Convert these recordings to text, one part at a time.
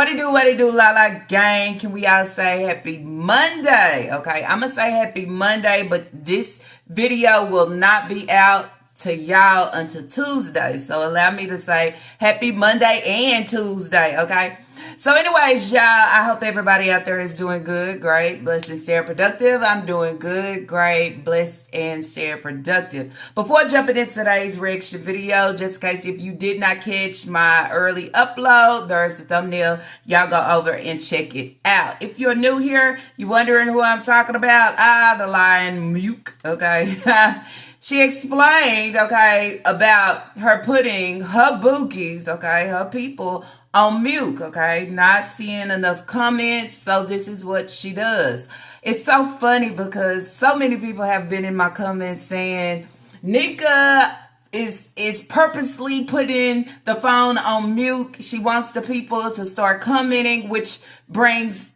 What it do, La gang? Can we all say happy Monday? Okay, I'm gonna say happy Monday, but this video will not be out to y'all until Tuesday. So allow me to say happy Monday and Tuesday, okay? So anyways, y'all, I hope everybody out there is doing good, great, blessed, and staying productive. I'm doing good, great, blessed, and staying productive. Before jumping into today's reaction video, just in case if you did not catch my early upload, there's the thumbnail. Y'all go over and check it out. If you're new here, you wondering who I'm talking about, the lion Muke, okay? She explained, okay, about her putting her bookies, okay, her people on mute, okay, not seeing enough comments, so this is what she does. It's so funny because so many people have been in my comments saying Nika is purposely putting the phone on mute. She wants the people to start commenting, which brings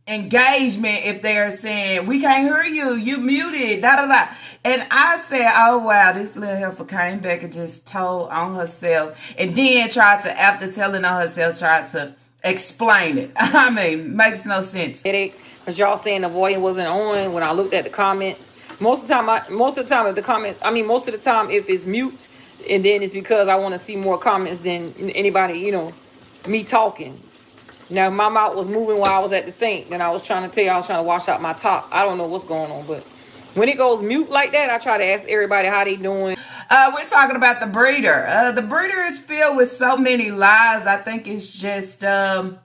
engagement if they're saying, we can't hear you, you muted, da da da. And I said, oh wow, this little heifer came back and just told on herself, and then tried to, after telling on herself, tried to explain it. I mean, makes no sense. Because y'all saying the volume wasn't on when I looked at the comments. Most of the time if it's mute, and then it's because I want to see more comments than anybody, you know, me talking. Now, my mouth was moving while I was at the sink. Then I was trying to tell you, I was trying to wash out my top. I don't know what's going on, but when it goes mute like that, I try to ask everybody how they doing. We're talking about the breeder. The breeder is filled with so many lies. I think it's just something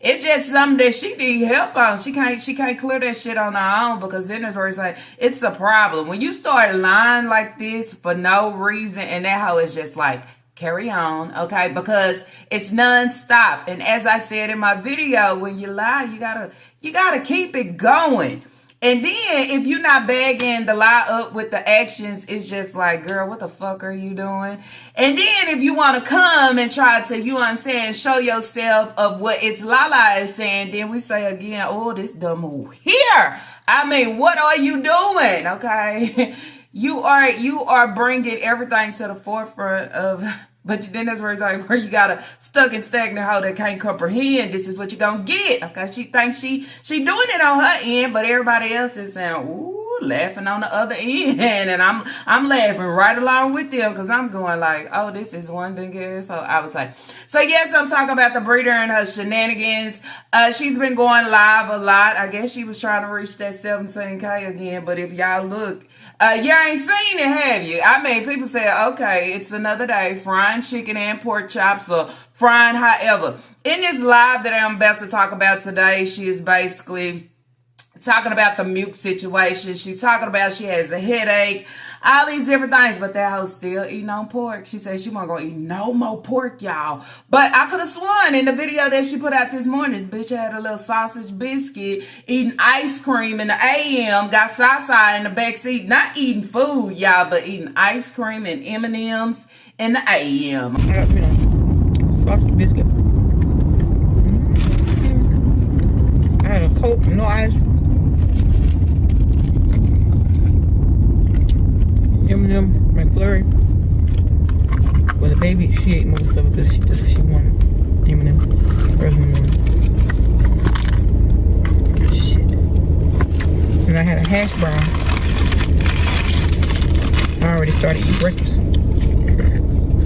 that she need help on. She can't clear that shit on her own, because then there's where it's like, it's a problem. When you start lying like this for no reason, and that hoe is just like, carry on, okay? Because it's non-stop. And as I said in my video, when you lie, you gotta keep it going. And then if you're not bagging the lie up with the actions, it's just like, girl, what the fuck are you doing? And then if you want to come and try to, you understand, show yourself of what it's Lala is saying, then we say again, oh, this dumb who here. I mean, what are you doing? Okay. You are bringing everything to the forefront of, but then that's where it's like, where you got a stuck and stagnant hoe that can't comprehend. This is what you're gonna get. Okay, she thinks she doing it on her end, but everybody else is saying, ooh, laughing on the other end, and I'm laughing right along with them, because I'm going like, oh, this is one thing. So I was like, so yes, I'm talking about the breeder and her shenanigans. She's been going live a lot. I guess she was trying to reach that 17K again, but if y'all look, you ain't seen it, have you? I mean, people say, okay, it's another day, frying chicken and pork chops, or frying however. In this live that I'm about to talk about today, she is basically talking about the mute situation. She's talking about she has a headache, all these different things, but that hoe's still eating on pork. She said she wasn't gonna eat no more pork, y'all. But I could have sworn in the video that she put out this morning, the bitch had a little sausage biscuit, eating ice cream in the AM, got Sasa in the backseat, not eating food, y'all, but eating ice cream and M&Ms in the AM. I got me a sausage biscuit. I had a Coke, no ice. M&M McFlurry. Well, the baby, she ate most of it because she wanted M&M early in the morning. Shit. And I had a hash brown. I already started eating breakfast.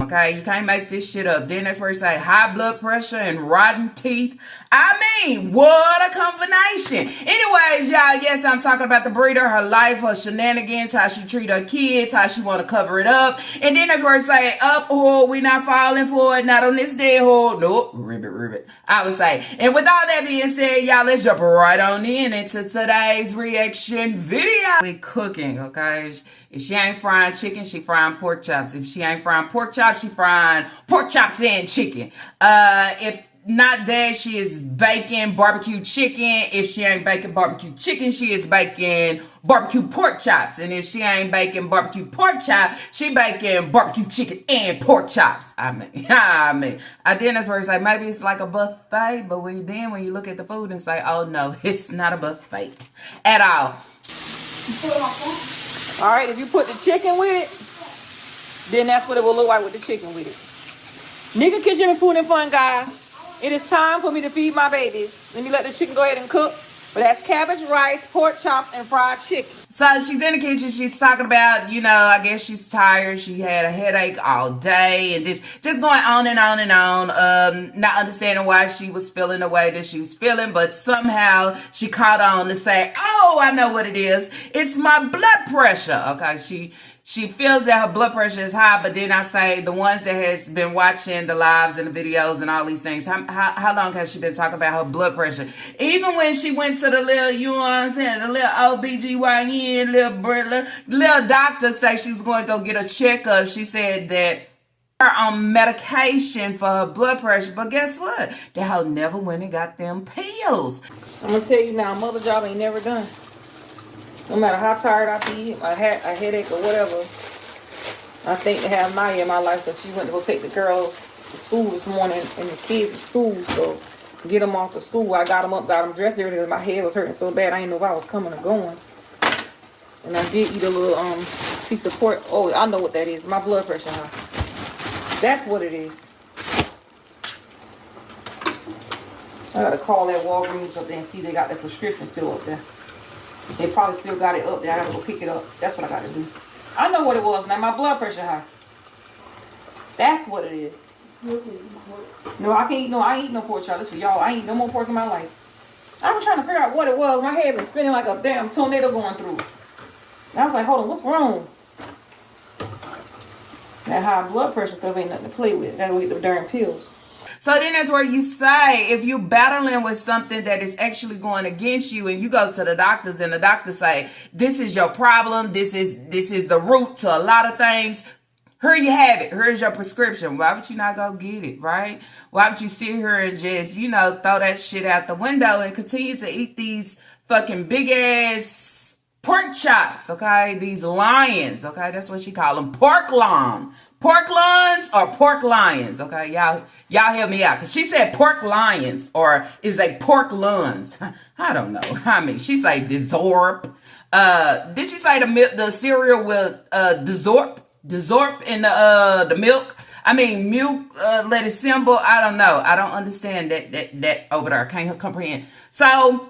Okay, you can't make this shit up. Then that's where you say high blood pressure and rotten teeth. I mean, what a combination. Anyways, y'all, yes, I'm talking about the breeder, her life, her shenanigans, how she treat her kids, how she want to cover it up. And then that's where it say, up, oh, we not falling for it, not on this dead hole. Nope, ribbit, I would say. And with all that being said, y'all, let's jump right on into today's reaction video. We're cooking, okay? If she ain't frying chicken, she frying pork chops. If she ain't frying pork chops, she frying pork chops and chicken. If not that, she is baking barbecue chicken. If she ain't baking barbecue chicken, she is baking barbecue pork chops. And if she ain't baking barbecue pork chop, she baking barbecue chicken and pork chops. I mean, then that's where it's like, maybe it's like a buffet, but when you look at the food and say, oh no, it's not a buffet at all. All right, if you put the chicken with it, then that's what it will look like with the chicken with it. Nigga Kitchen and Food and Fun, guys. It is time for me to feed my babies. Let me let this chicken go ahead and cook. But that's cabbage, rice, pork chops, and fried chicken. So she's in the kitchen. She's talking about, I guess she's tired. She had a headache all day and just going on and on and on. Not understanding why she was feeling the way that she was feeling, but somehow she caught on to say, "Oh, I know what it is. It's my blood pressure." Okay, she feels that her blood pressure is high, but then I say the ones that has been watching the lives and the videos and all these things, how long has she been talking about her blood pressure? Even when she went to the little, you know what I'm saying, the little OBGYN, little doctor say she was going to go get a checkup. She said that her on medication for her blood pressure, but guess what? The hoe never went and got them pills. I'm going to tell you now, mother job ain't never done. No matter how tired I be, a headache or whatever, I think to have Naya in my life because she went to go take the girls to school this morning and the kids to school. So get them off to school. I got them up, got them dressed there because my head was hurting so bad. I didn't know if I was coming or going. And I did eat a little piece of pork. Oh, I know what that is. My blood pressure high. That's what it is. I gotta call that Walgreens up there and see they got the prescription still up there. They probably still got it up there. I gotta go pick it up. That's what I gotta do. I know what it was now. My blood pressure high. That's what it is. No, I can't eat I ain't eat no pork chop. This for y'all. I ain't eat no more pork in my life. I was trying to figure out what it was. My head been spinning like a damn tornado going through. And I was like, hold on, what's wrong? That high blood pressure stuff ain't nothing to play with. Gotta eat them darn pills. So then that's where you say, if you're battling with something that is actually going against you and you go to the doctors and the doctors say, this is your problem, this is the root to a lot of things, here you have it. Here's your prescription. Why would you not go get it, right? Why would you sit here and just, throw that shit out the window and continue to eat these fucking big ass pork chops, okay? These lions, okay? That's what she call them. Pork lung. Pork lions or pork lions, okay? Y'all help me out. Because she said pork lions or is they pork lungs. I don't know. I mean, she say desorp. Did she say the cereal with desorp in the milk? I mean, milk, let it symbol. I don't know. I don't understand that over there. I can't comprehend. So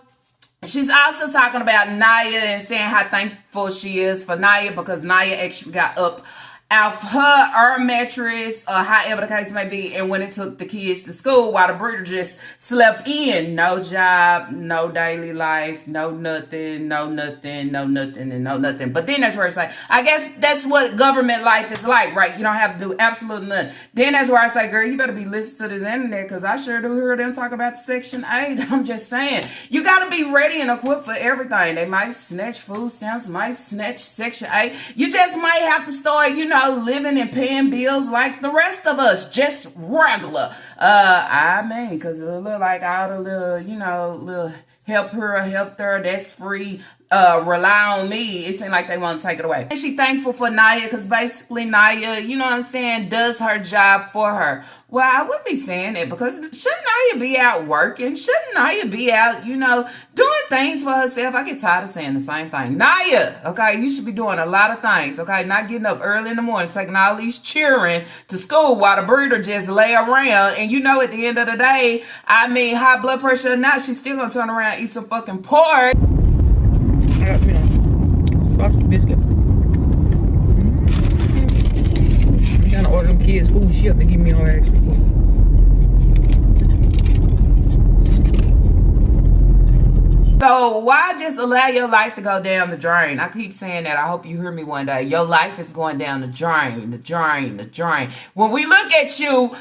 she's also talking about Naya and saying how thankful she is for Naya because Naya actually got up off her mattress or however the case may be and when it took the kids to school while the breeder just slept in. No job, no daily life, no nothing. But then that's where it's like, I guess that's what government life is like, right? You don't have to do absolutely nothing. Then that's where I say, girl, you better be listening to this internet because I sure do hear them talk about Section 8. I'm just saying, you got to be ready and equipped for everything. They might snatch food stamps, might snatch Section 8. You just might have to start, living and paying bills like the rest of us, just regular. Because it look like all the little help her or help there, that's free, rely on me. It seems like they want to take it away. And she thankful for Naya because basically Naya, does her job for her. Well, I would be saying that because shouldn't Naya be out working? Shouldn't Naya be out, doing things for herself? I get tired of saying the same thing. Naya, okay, you should be doing a lot of things, okay? Not getting up early in the morning, taking all these children to school while the breeder just lay around. And at the end of the day, high blood pressure or not, she's still gonna turn around and eat some fucking pork. I got, sausage biscuit. I'm trying to order them kids food. She up to give me all extra food. So why just allow your life to go down the drain? I keep saying that. I hope you hear me one day. Your life is going down the drain. When we look at you,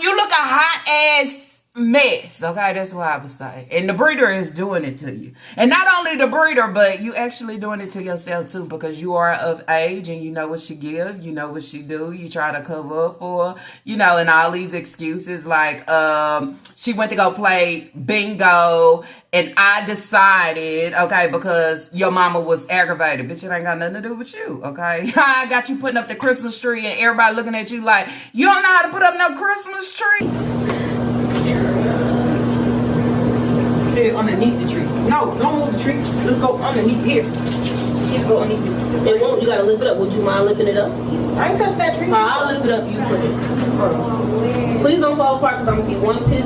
you look a hot ass mess. Okay, that's what I would say. And the breeder is doing it to you. And not only the breeder, but you actually doing it to yourself too because you are of age and you know what she give, you know what she do. You try to cover up for her, and all these excuses like she went to go play bingo and I decided, okay, because your mama was aggravated. Bitch, it ain't got nothing to do with you, okay? I got you putting up the Christmas tree and everybody looking at you like, you don't know how to put up no Christmas tree? Sit underneath the tree. No, don't move the tree. Let's go underneath here. Go underneath it. It won't. You gotta lift it up. Would you mind lifting it up? I ain't touch that tree. I'll lift it up. You put it. Please don't fall apart because I'm gonna be one piece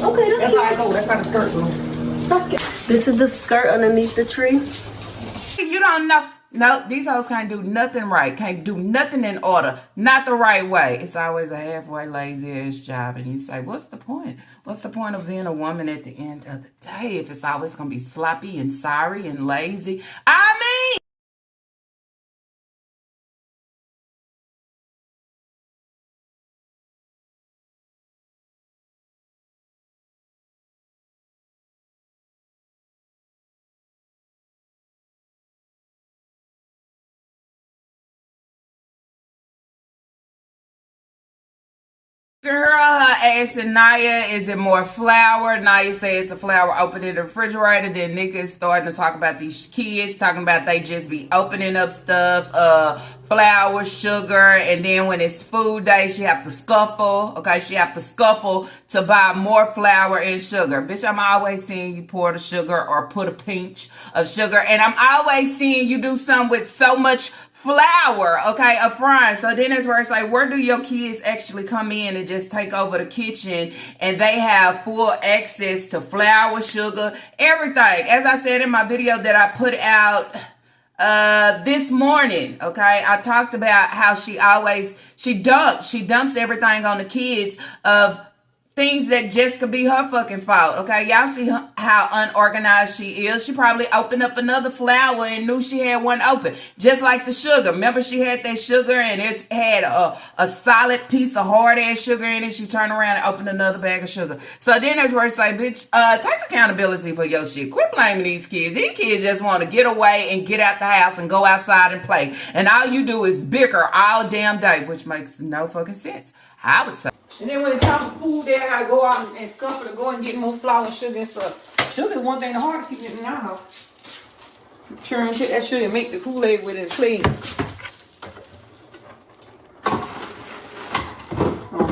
Okay, That's how I go. That's how the skirt goes. this is the skirt underneath the tree. You don't know. No, these hoes can't do nothing right. Can't do nothing in order. Not the right way. It's always a halfway lazy ass job. And you say, what's the point? What's the point of being a woman at the end of the day if it's always going to be sloppy and sorry and lazy? I mean, girl, her ass and Naya, is it more flour? Naya says the flour open in the refrigerator. Then niggas starting to talk about these kids, talking about they just be opening up stuff, flour, sugar, and then when it's food day, she have to scuffle. Okay, she have to scuffle to buy more flour and sugar. Bitch, I'm always seeing you pour the sugar or put a pinch of sugar, and I'm always seeing you do something with so much flour, okay, a frying. So then it's where it's like, where do your kids actually come in and just take over the kitchen and they have full access to flour, sugar, everything? As I said in my video that I put out this morning, okay, I talked about how she dumps everything on the kids of things that just could be her fucking fault, okay? Y'all see how unorganized she is. She probably opened up another flour and knew she had one open. Just like the sugar. Remember she had that sugar and it had a solid piece of hard-ass sugar in it. She turned around and opened another bag of sugar. So then that's where it's like, bitch, take accountability for your shit. Quit blaming these kids. These kids just want to get away and get out the house and go outside and play. And all you do is bicker all damn day, which makes no fucking sense, I would say. And then when it's time for food, they gotta go out and scuffle to go and get more flour and sugar and stuff. Sugar is one thing the hard to keep it in our house. Churn, take that sugar and make the Kool-Aid with it clean.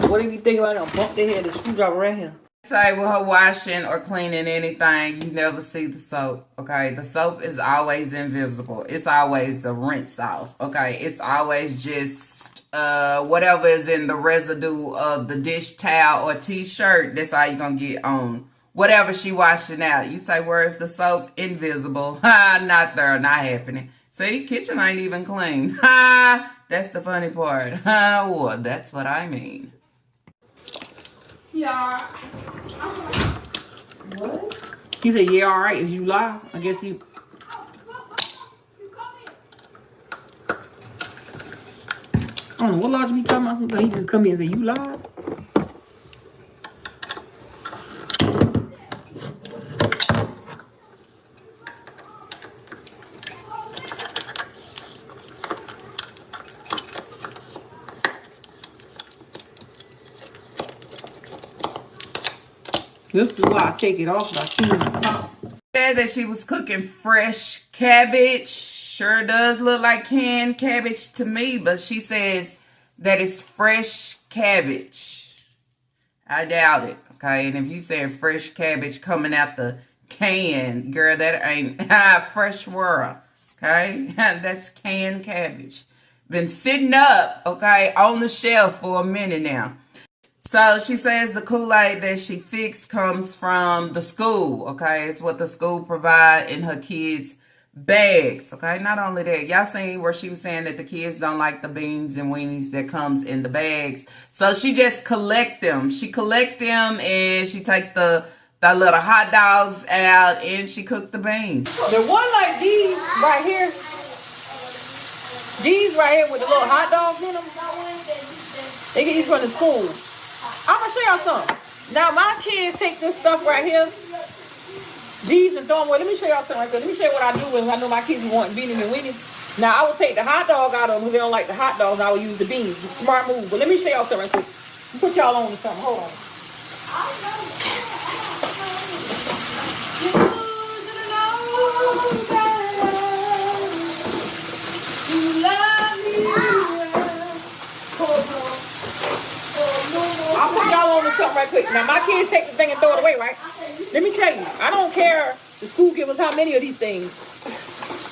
What do you think about it? Bump their head, the screwdriver right here. Say with her washing or cleaning anything, you never see the soap, okay? The soap is always invisible. It's always a rinse off, okay? It's always just whatever is in the residue of the dish towel or t-shirt. That's all you're gonna get on whatever she washing out. You say, where's the soap? Invisible. Not there, not happening. See, kitchen ain't even clean. That's the funny part. Well, that's what I mean. Yeah. What? He said, yeah, all right, is you live? I guess he... I don't know what logic be talking about. Something. He just come in and say, you live? This is why I take it off. I clean the top. Said that she was cooking fresh cabbage. Sure does look like canned cabbage to me, but she says that it's fresh cabbage. I doubt it, okay? And if you saying fresh cabbage coming out the can, girl, that ain't fresh world, okay? That's canned cabbage. Been sitting up, okay, on the shelf for a minute now. So she says the Kool-Aid that she fixed comes from the school, okay? It's what the school provide in her kids' bags, okay? Not only that, y'all seen where she was saying that the kids don't like the beans and weenies that comes in the bags. So she just collect them. She collect them and she take the little hot dogs out and she cook the beans. The one like these right here. These right here with the little hot dogs in them. They get these from the school. I'm gonna show y'all something. Now my kids take this stuff right here, these, and throw them away. Let me show y'all something right there. Let me show you what I do when I know my kids be wanting beanies and weenies. Now I would take the hot dog out of them because they don't like the hot dogs. I would use the beans. Smart move. But let me show y'all something right quick. Put y'all on to something. Hold on. I'll put y'all on to something right quick. Now, my kids take the thing and throw it away, right? Let me tell you, I don't care the school give us how many of these things.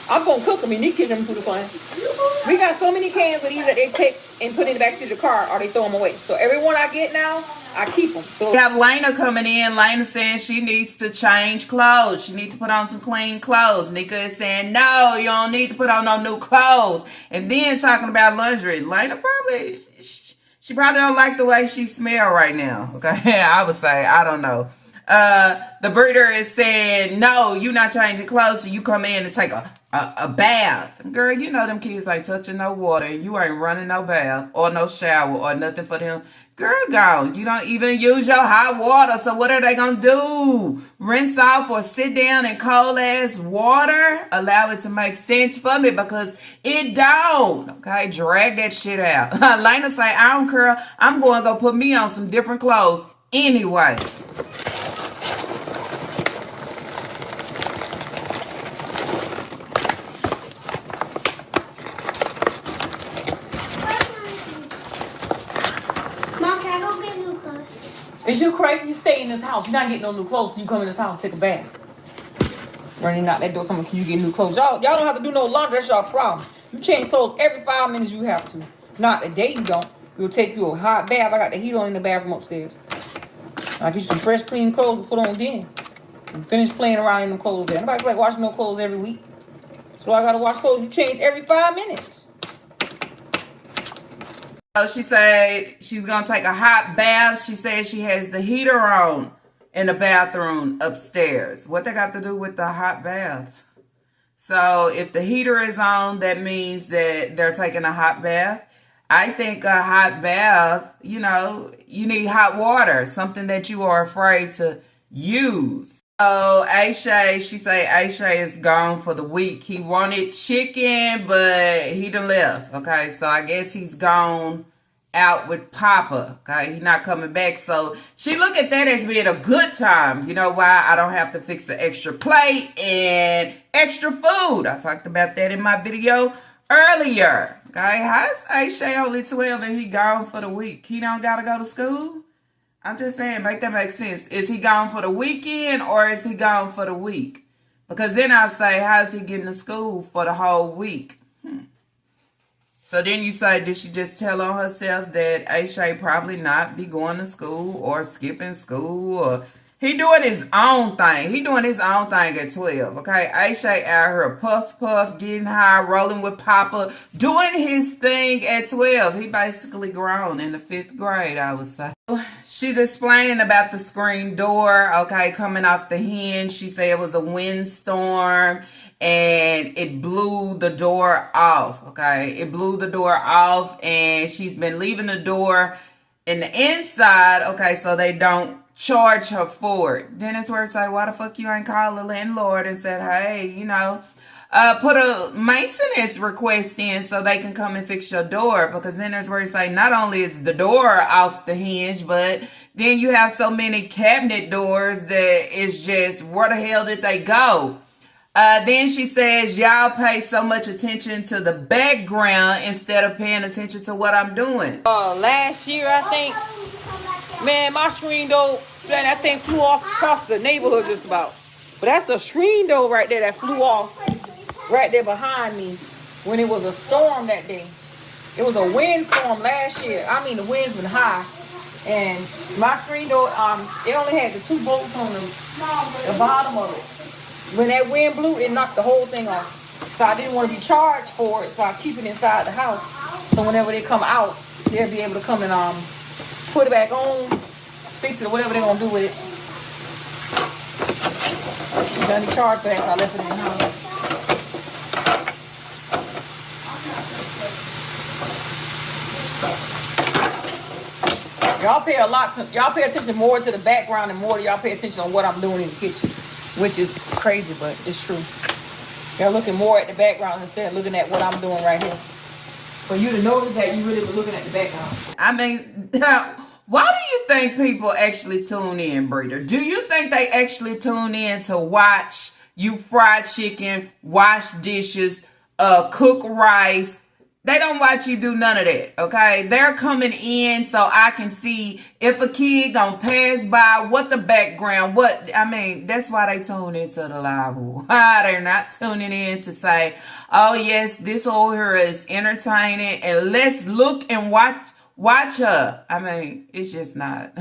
I'm going to cook them in these kitchen food plan. We got so many cans of these that they take and put in the backseat of the car or they throw them away. So every one I get now, I keep them. So we have Lena coming in. Lena saying she needs to change clothes. She needs to put on some clean clothes. Nika is saying, no, you don't need to put on no new clothes. And then talking about laundry. Lena probably, she probably don't like the way she smell right now. Okay, I would say, I don't know. The breeder is saying, no, you not changing clothes, so you come in and take a bath. Girl, you know them kids ain't touching no water, and you ain't running no bath or no shower or nothing for them. Girl, gone. You don't even use your hot water, so what are they gonna do? Rinse off or sit down in cold ass water? Allow it to make sense for me, because it don't. Okay, drag that shit out. Lena say, I don't care. I'm going to go put me on some different clothes anyway. is you crazy? You stay in this house. You're not getting no new clothes. So you come in this house, take a bath. Running out that door, someone, can you get new clothes? Y'all don't have to do no laundry. That's y'all problem. You change clothes every 5 minutes. You have to. Not a day you don't. It'll take you a hot bath. I got the heat on in the bathroom upstairs. I'll get you some fresh, clean clothes to put on then. And finish playing around in them clothes there. Nobody like washing no clothes every week. So I gotta wash clothes. You change every 5 minutes. So she said she's gonna take a hot bath. She says she has the heater on in the bathroom upstairs. What they got to do with the hot bath? So if the heater is on, that means that they're taking a hot bath. I think a hot bath, you know, you need hot water, something that you are afraid to use. So Aisha, she say Aisha is gone for the week. He wanted chicken, but he done left. Okay, so I guess he's gone out with Papa. Okay, he's not coming back. So she look at that as being a good time. You know why? I don't have to fix an extra plate and extra food. I talked about that in my video earlier. Okay, how's Aisha only 12 and he gone for the week? He don't gotta go to school? I'm just saying, make that make sense. Is he gone for the weekend or is he gone for the week? Because then I'll say, how's he getting to school for the whole week? So then you say, did she just tell on herself that Aisha probably not be going to school or skipping school? Or he doing his own thing. He doing his own thing at 12, okay? Aisha out here puff, getting high, rolling with Papa, doing his thing at 12. He basically grown in the 5th grade, I would say. She's explaining about the screen door, okay, coming off the hinge. She said it was a windstorm and it blew the door off, okay? It blew the door off and she's been leaving the door in the inside, okay, so they don't charge her for it. Then it's where it's like, why the fuck you ain't called the landlord and said, hey, you know, put a maintenance request in so they can come and fix your door? Because then there's where it's like, not only is the door off the hinge, but then you have so many cabinet doors that it's just, where the hell did they go? Then she says, y'all pay so much attention to the background instead of paying attention to what I'm doing. Last year, I think, man, my screen door, that thing flew off across the neighborhood just about. But that's a screen door right there that flew off right there behind me when it was a storm that day. It was a windstorm last year. I mean, the wind's been high. And my screen door, it only had the 2 bolts on the bottom of it. When that wind blew, it knocked the whole thing off. So I didn't want to be charged for it, so I keep it inside the house. So whenever they come out, they'll be able to come and put it back on, fix it, or whatever they're going to do with it. I got any charge for that, so I left it in the house. Y'all pay attention more to the background and more to y'all pay attention on what I'm doing in the kitchen, which is crazy, but it's true. Y'all looking more at the background instead of looking at what I'm doing right here. For you to notice that you really were looking at the background. I mean, why do you think people actually tune in, Breeder? Do you think they actually tune in to watch you fry chicken, wash dishes, cook rice? They don't watch you do none of that, okay? They're coming in so I can see if a kid gonna pass by, what the background, that's why they tune into the live. They're not tuning in to say, oh yes, this over here is entertaining, and let's look and watch Watch her. I mean, it's just not.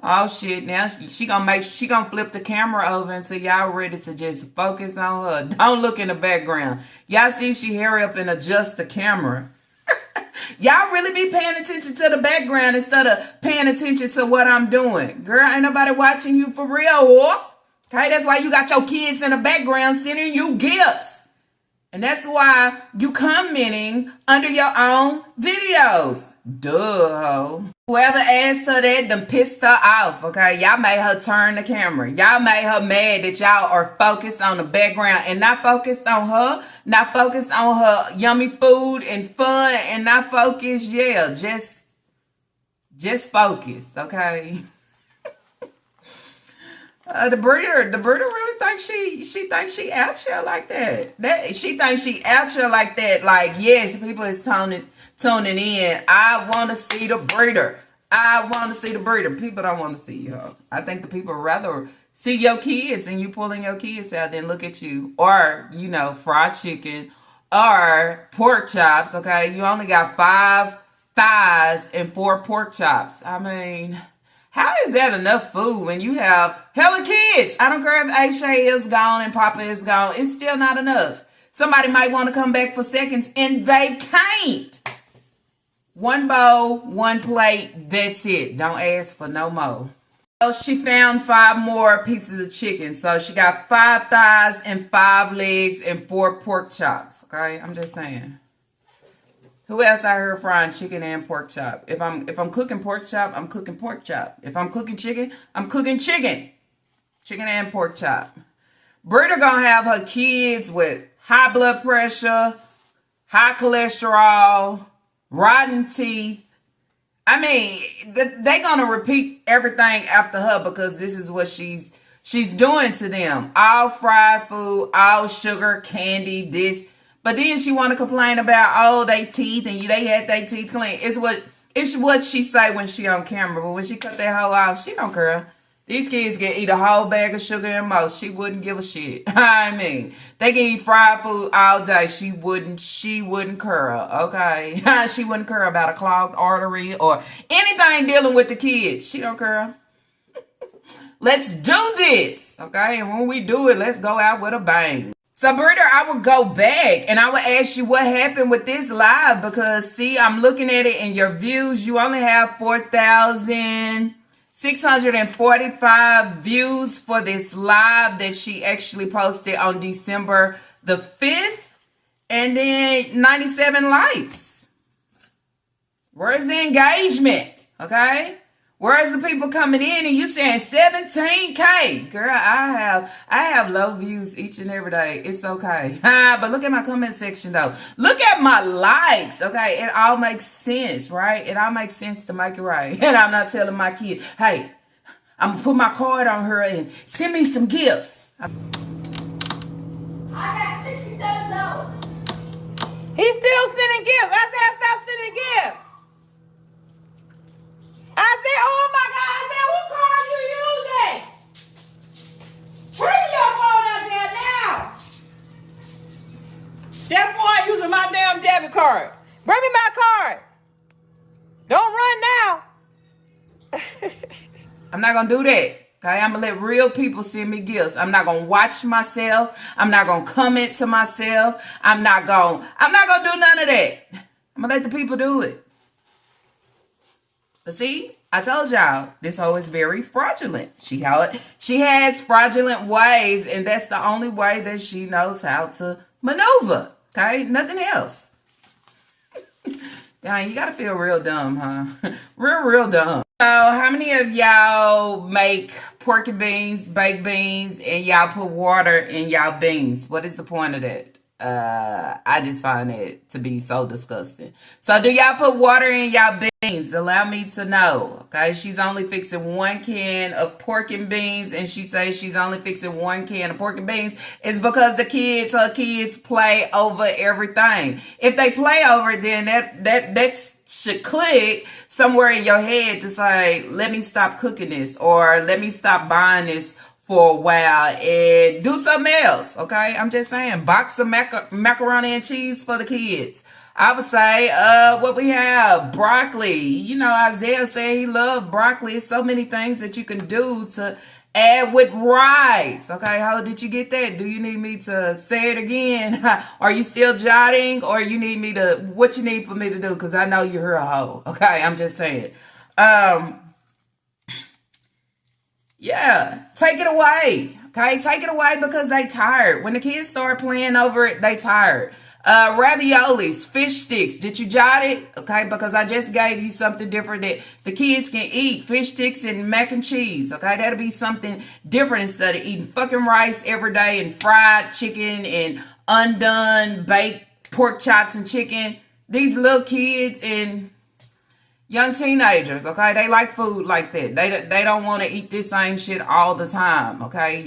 Oh shit! Now she gonna flip the camera over until y'all ready to just focus on her. Don't look in the background. Y'all see she hurry up and adjust the camera. Y'all really be paying attention to the background instead of paying attention to what I'm doing. Girl, ain't nobody watching you for real. Okay, that's why you got your kids in the background sending you gifts. And that's why you commenting under your own videos. Duh. Whoever asked her that done pissed her off, okay? Y'all made her turn the camera. Y'all made her mad that y'all are focused on the background and not focused on her, not focused on her yummy food and fun, and not focused, just focus, okay? The breeder really thinks she thinks she out here like that. She thinks she out here like that. Like, yes, people is tuning in. I want to see the breeder. I want to see the breeder. People don't want to see you. I think the people rather see your kids and you pulling your kids out than look at you. Or, fried chicken or pork chops, okay? You only got 5 thighs and 4 pork chops. I mean, how is that enough food when you have hella kids? I don't care if Aisha is gone and Papa is gone. It's still not enough. Somebody might want to come back for seconds and they can't. 1 bowl, 1 plate, that's it. Don't ask for no more. So she found 5 more pieces of chicken. So she got 5 thighs and 5 legs and 4 pork chops. Okay, I'm just saying. Who else out here frying chicken and pork chop? If I'm cooking pork chop, I'm cooking pork chop. If I'm cooking chicken, I'm cooking chicken. Chicken and pork chop. Britta gonna have her kids with high blood pressure, high cholesterol, rotten teeth. I mean, they gonna repeat everything after her because this is what she's doing to them. All fried food, all sugar, candy, this. But then she want to complain about, they teeth and they had their teeth clean. It's what she say when she on camera. But when she cut that hoe off, she don't care. These kids can eat a whole bag of sugar and most. She wouldn't give a shit. I mean, they can eat fried food all day. She wouldn't care, okay? She wouldn't care about a clogged artery or anything dealing with the kids. She don't care. Let's do this, okay? And when we do it, let's go out with a bang. So, Britta, I would go back and I would ask you what happened with this live because, see, I'm looking at it and your views, you only have 4,645 views for this live that she actually posted on December the 5th and then 97 likes. Where's the engagement, okay? Where's the people coming in and you saying 17K? Girl, I have low views each and every day. It's okay. But look at my comment section though. Look at my likes. Okay, it all makes sense, right? It all makes sense to make it right. And I'm not telling my kid, hey, I'm gonna put my card on her and send me some gifts. I got $67. He's still sending gifts. I said stop sending gifts. I said, oh my God, I said, what card you using? Bring your phone out there now. That boy using my damn debit card. Bring me my card. Don't run now. I'm not gonna do that. Okay, I'm gonna let real people send me gifts. I'm not gonna watch myself. I'm not gonna comment to myself. I'm not gonna do none of that. I'm gonna let the people do it. But see, I told y'all, this hoe is very fraudulent. She has fraudulent ways, and that's the only way that she knows how to maneuver. Okay, nothing else. Dang, you gotta feel real dumb, huh? real dumb. So, how many of y'all make pork and beans, baked beans, and y'all put water in y'all beans? What is the point of that? I just find it to be so disgusting. So do y'all put water in y'all beans? Allow me to know. Okay, she's only fixing 1 can of pork and beans, and she says she's only fixing 1 can of pork and beans. It's because her kids play over everything. If they play over it, then that should click somewhere in your head to say, let me stop cooking this, or let me stop buying this for a while and do something else, okay? I'm just saying, box of macaroni and cheese for the kids. I would say, what we have, broccoli. You know, Isaiah said he loved broccoli. It's so many things that you can do to add with rice. Okay, how did you get that? Do you need me to say it again? Are you still jotting, or you need me to, what you need for me to do? Because I know you're a hoe. Okay, I'm just saying. Yeah, take it away. Okay, take it away because they tired. When the kids start playing over it, they tired. Raviolis, fish sticks. Did you jot it? Okay, because I just gave you something different that the kids can eat. Fish sticks and mac and cheese. Okay, that'll be something different instead of eating fucking rice every day and fried chicken and undone baked pork chops and chicken. These little kids and young teenagers, okay, they like food like that. They don't want to eat this same shit all the time, okay?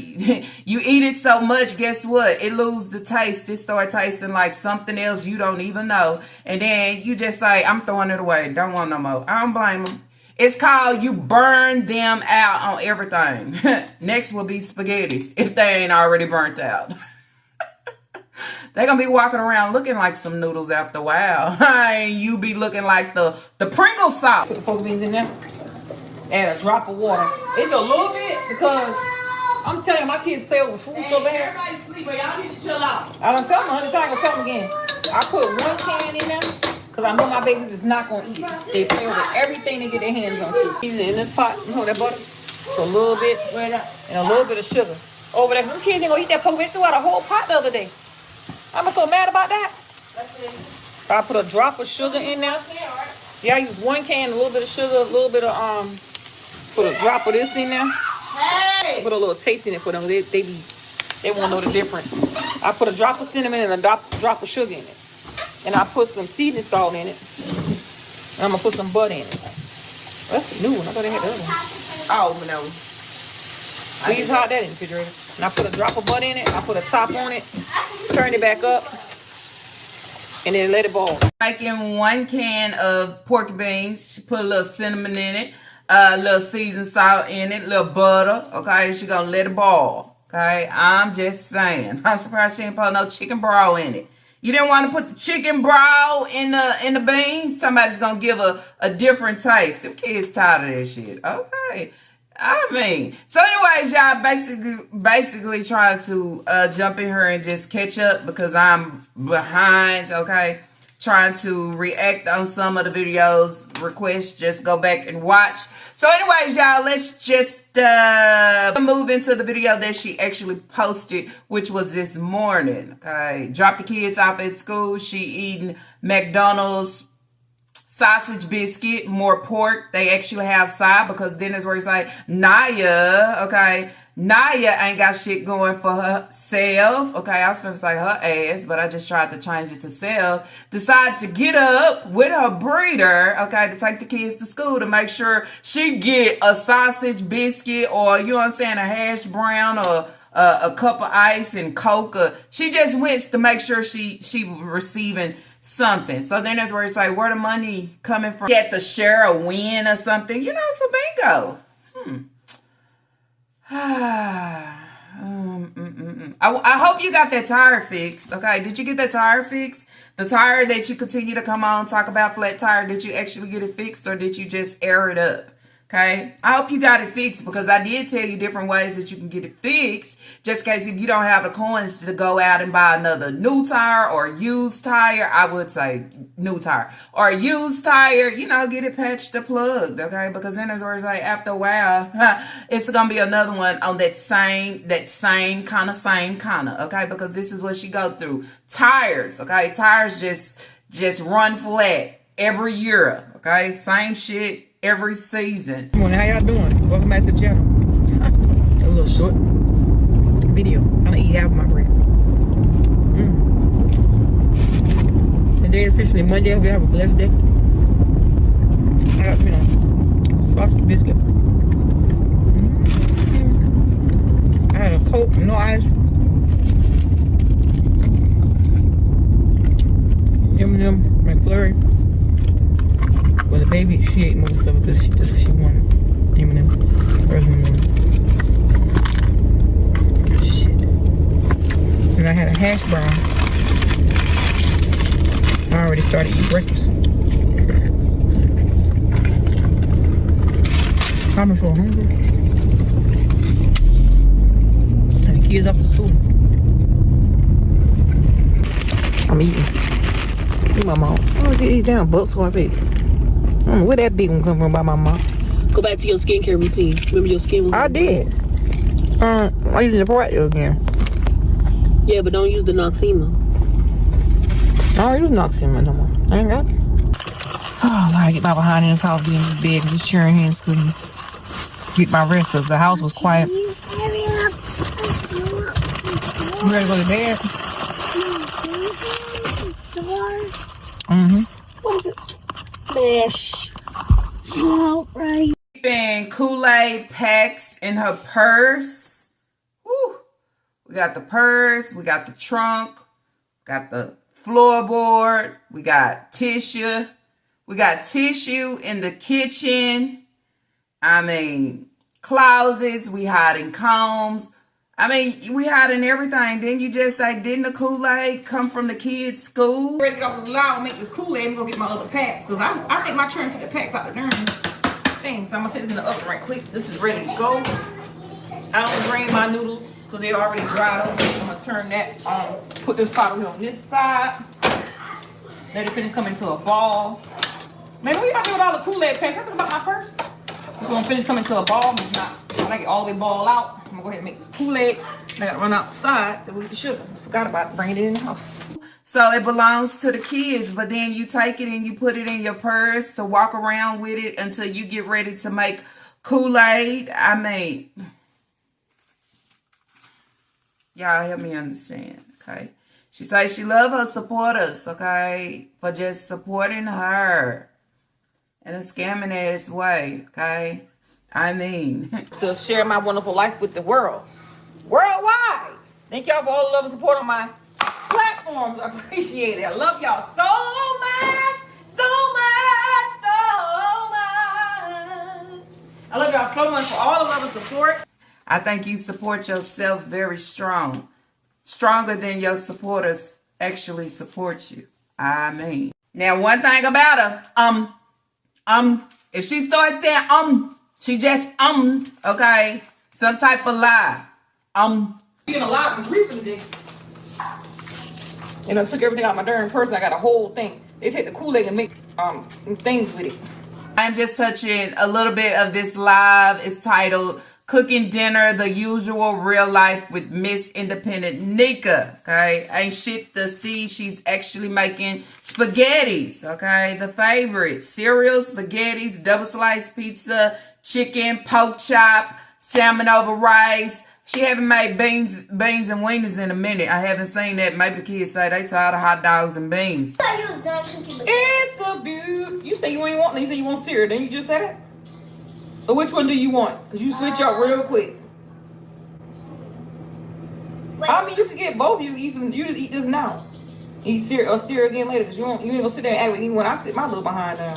You eat it so much, guess what? It loses the taste. It start tasting like something else you don't even know. And then you just say, I'm throwing it away. Don't want no more. I don't blame them. It's called you burn them out on everything. Next will be spaghettis if they ain't already burnt out. They're going to be walking around looking like some noodles after a while. And you be looking like the Pringle sauce. Put the pork beans in there. Add a drop of water. It's a little bit because I'm telling you, my kids play with food so bad. Everybody sleep, but y'all need to chill out. I don't tell them 100 times. I tell them again. I put 1 can in there because I know my babies is not going to eat it. They play with everything they get their hands on to. Even in this pot, you know that butter? So a little bit, and a little bit of sugar. Over there, them kids ain't going to eat that pork. They threw out a whole pot the other day. I'm so mad about that. I put a drop of sugar in there. Yeah, I use 1 can, a little bit of sugar, a little bit of put a drop of this in there. Hey! Put a little taste in it for them. They won't know the difference. I put a drop of cinnamon and a drop of sugar in it. And I put some seasoning salt in it. And I'm gonna put some butter in it. That's a new one. I thought they had the other one. Oh no. Please hide that in the refrigerator. And I put a drop of butter in it. I put a top on it. Turn it back up. And then let it boil. Making 1 can of pork beans. She put a little cinnamon in it. A little seasoned salt in it. A little butter. Okay. She's going to let it boil. Okay. I'm just saying. I'm surprised she didn't put no chicken broth in it. You didn't want to put the chicken broth in the beans? Somebody's going to give a different taste. Them kids tired of that shit. Okay. I mean, so anyways, y'all basically trying to jump in here and just catch up because I'm behind, okay? Trying to react on some of the videos, requests, just go back and watch. So anyways, y'all, let's just move into the video that she actually posted, which was this morning, okay? Dropped the kids off at school. She eating McDonald's sausage biscuit, more pork. They actually have side because then is where it's like, Naya, okay? Naya ain't got shit going for herself. Okay, I was going to say her ass, but I just tried to change it to self. Decided to get up with her breeder, okay, to take the kids to school to make sure she get a sausage biscuit or, you know what I'm saying, a hash brown or a cup of ice and Coke. She just went to make sure she receiving something. So then that's where it's like, where the money coming from? Get the share a win or something, you know, for bingo. I hope you got that tire fixed. Okay, did you get that tire fixed? The tire that you continue to come on talk about, flat tire, did you actually get it fixed or did you just air it up? Okay, I hope you got it fixed because I did tell you different ways that you can get it fixed. Just in case if you don't have the coins to go out and buy another new tire or used tire, I would say new tire or used tire, you know, get it patched or plugged, okay? Because then it's where it's like after a while, it's gonna be another one on that same kind of, okay? Because this is what she go through. Tires, okay? Tires just run flat every year, okay? Same shit. Every season. Good morning, how y'all doing? Welcome back to the channel. A little short video. I'm gonna eat half of my bread. Today is officially Monday. We have a blessed day. I got, you know, sausage biscuit. I had a Coke, no ice. M&M McFlurry. Well, the baby, she ate most of it because she wanted M&M. Where's M&M? Shit. And I had a hash brown. already started eating breakfast. I'm so hungry. And the kids off to school. I'm eating. Look at my mom. I always get these damn butts on my face. I don't know where that big one come from by my mom. Go back to your skincare routine. Remember your skin was... I did. I used the Proactive again. Yeah, but don't use the Noxema. I don't use Noxema no more. I ain't got it. Oh, I get my behind in this house, being in this bed, just cheering here and screaming. Get my rest because the house was quiet. You ready to go to bed? Mm-hmm. Mash. All right. Keeping Kool-Aid packs in her purse. Woo. We got the purse. We got the trunk. Got the floorboard. We got tissue. We got tissue in the kitchen. I mean, closets. We hiding combs. I mean, we hiding everything. Didn't you just say, didn't the Kool-Aid come from the kids' school? Ready to get off this loud and make this Kool-Aid and go get my other packs. Because I think my children took the packs out the darn thing. So I'm going to set this in the oven right quick. This is ready to go. I don't drain my noodles because they're already dried up. I'm going to turn that on. Put this pot over here on this side. Let it finish coming to a ball. Man, what are y'all doing with all the Kool-Aid packs? That's about my purse. This one finish coming to a ball. It's not. I like it all the way ball out. I'm gonna go ahead and make this Kool-Aid. I gotta run outside to get the sugar. Forgot about bringing it in the house. So it belongs to the kids, but then you take it and you put it in your purse to walk around with it until you get ready to make Kool-Aid. I mean, y'all help me understand, okay? She says she love her supporters, okay, for just supporting her in a scamming ass way, okay? I mean, to share my wonderful life with the world. Worldwide. Thank y'all for all the love and support on my platforms. I appreciate it. I love y'all so much. So much. I love y'all so much for all the love and support. I think you support yourself very strong. Stronger than your supporters actually support you. I mean. Now, one thing about her, if she starts saying, she just okay? Some type of lie. Being alive and breathing today. You know, took everything out of my darn purse and I got a whole thing. They take the Kool-Aid and make things with it. I'm just touching a little bit of this live. It's titled Cooking Dinner, the Usual Real Life with Miss Independent Nika. Okay, ain't shit to see. She's actually making spaghettis. Okay, the favorite cereal, spaghettis, double sliced pizza, chicken, pork chop, salmon over rice. She haven't made beans and wieners in a minute. I haven't seen that. Maybe the kids say they tired of hot dogs and beans. It's a beaut. You say you ain't want. You say you want cereal. Then you just said it. So which one do you want? Cause you switch up real quick. I mean, you can get both. You just eat this now. Eat cereal again later. Cause you ain't gonna sit there and act with me when I sit my little behind down.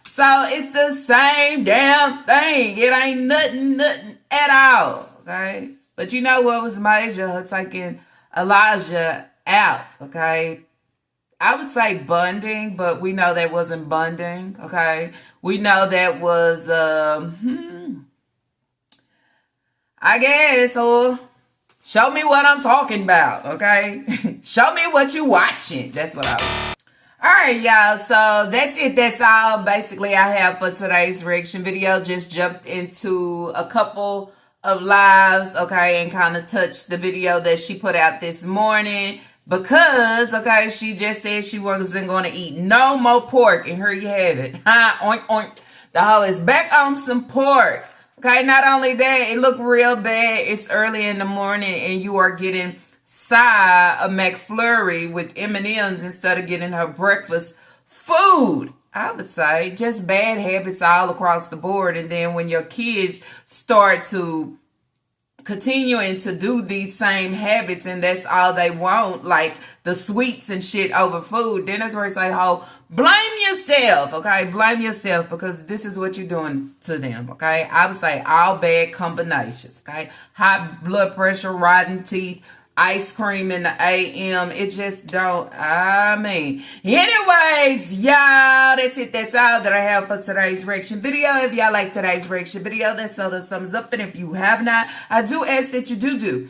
So it's the same damn thing. It ain't nothing at all. Okay. But you know what was major? Her taking Elijah out, okay? I would say bonding, but we know that wasn't bonding, okay? We know that was, I guess, or show me what I'm talking about, okay? Show me what you watching. That's what I was. All right, y'all. So that's it. That's all basically I have for today's reaction video. Just jumped into a couple of lives, okay, and kind of touched the video that she put out this morning because, okay, she just said she wasn't going to eat no more pork, and here you have it. Oink, oink. The hoe is back on some pork. Okay, not only that, it looked real bad. It's early in the morning, and you are getting a McFlurry with M&Ms instead of getting her breakfast food. I would say just bad habits all across the board. And then when your kids start to continuing to do these same habits and that's all they want, like the sweets and shit over food, then that's where I say, oh, blame yourself, okay? Blame yourself because this is what you're doing to them, okay? I would say all bad combinations, okay? High blood pressure, rotten teeth, ice cream in the AM. It just don't, I mean. Anyways, y'all, that's it. That's all that I have for today's reaction video. If y'all like today's reaction video, let's throw those thumbs up. And if you have not, I do ask that you do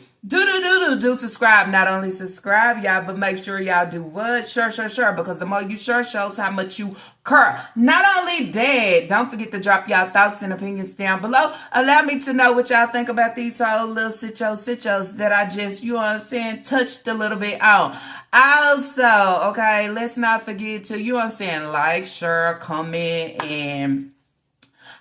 subscribe. Not only subscribe, y'all, but make sure y'all do what? Sure. Because the more you sure shows how much you care. Not only that, don't forget to drop y'all thoughts and opinions down below. Allow me to know what y'all think about these whole little sit-shows that I just, you know what I'm saying, touched a little bit on. Also, okay, let's not forget to, you know what I'm saying, like, share, comment, and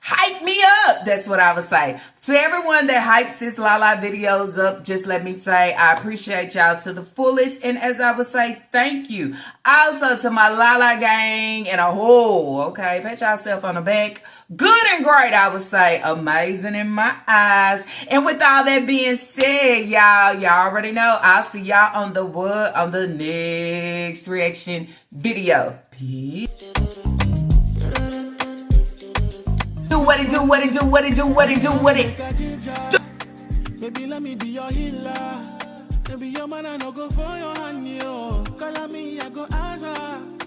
hype me up. That's what I would say. To everyone that hypes his Lala videos up, just let me say I appreciate y'all to the fullest. And as I would say, thank you. Also to my Lala gang and a whole, okay, pat yourself on the back. Good and great, I would say. Amazing in my eyes. And with all that being said, y'all already know I'll see y'all on the what? On the next reaction video. Peace. Do what it do. Baby, let me be your healer. Baby, your man, I no go for your hand, yo. Call me, I go answer.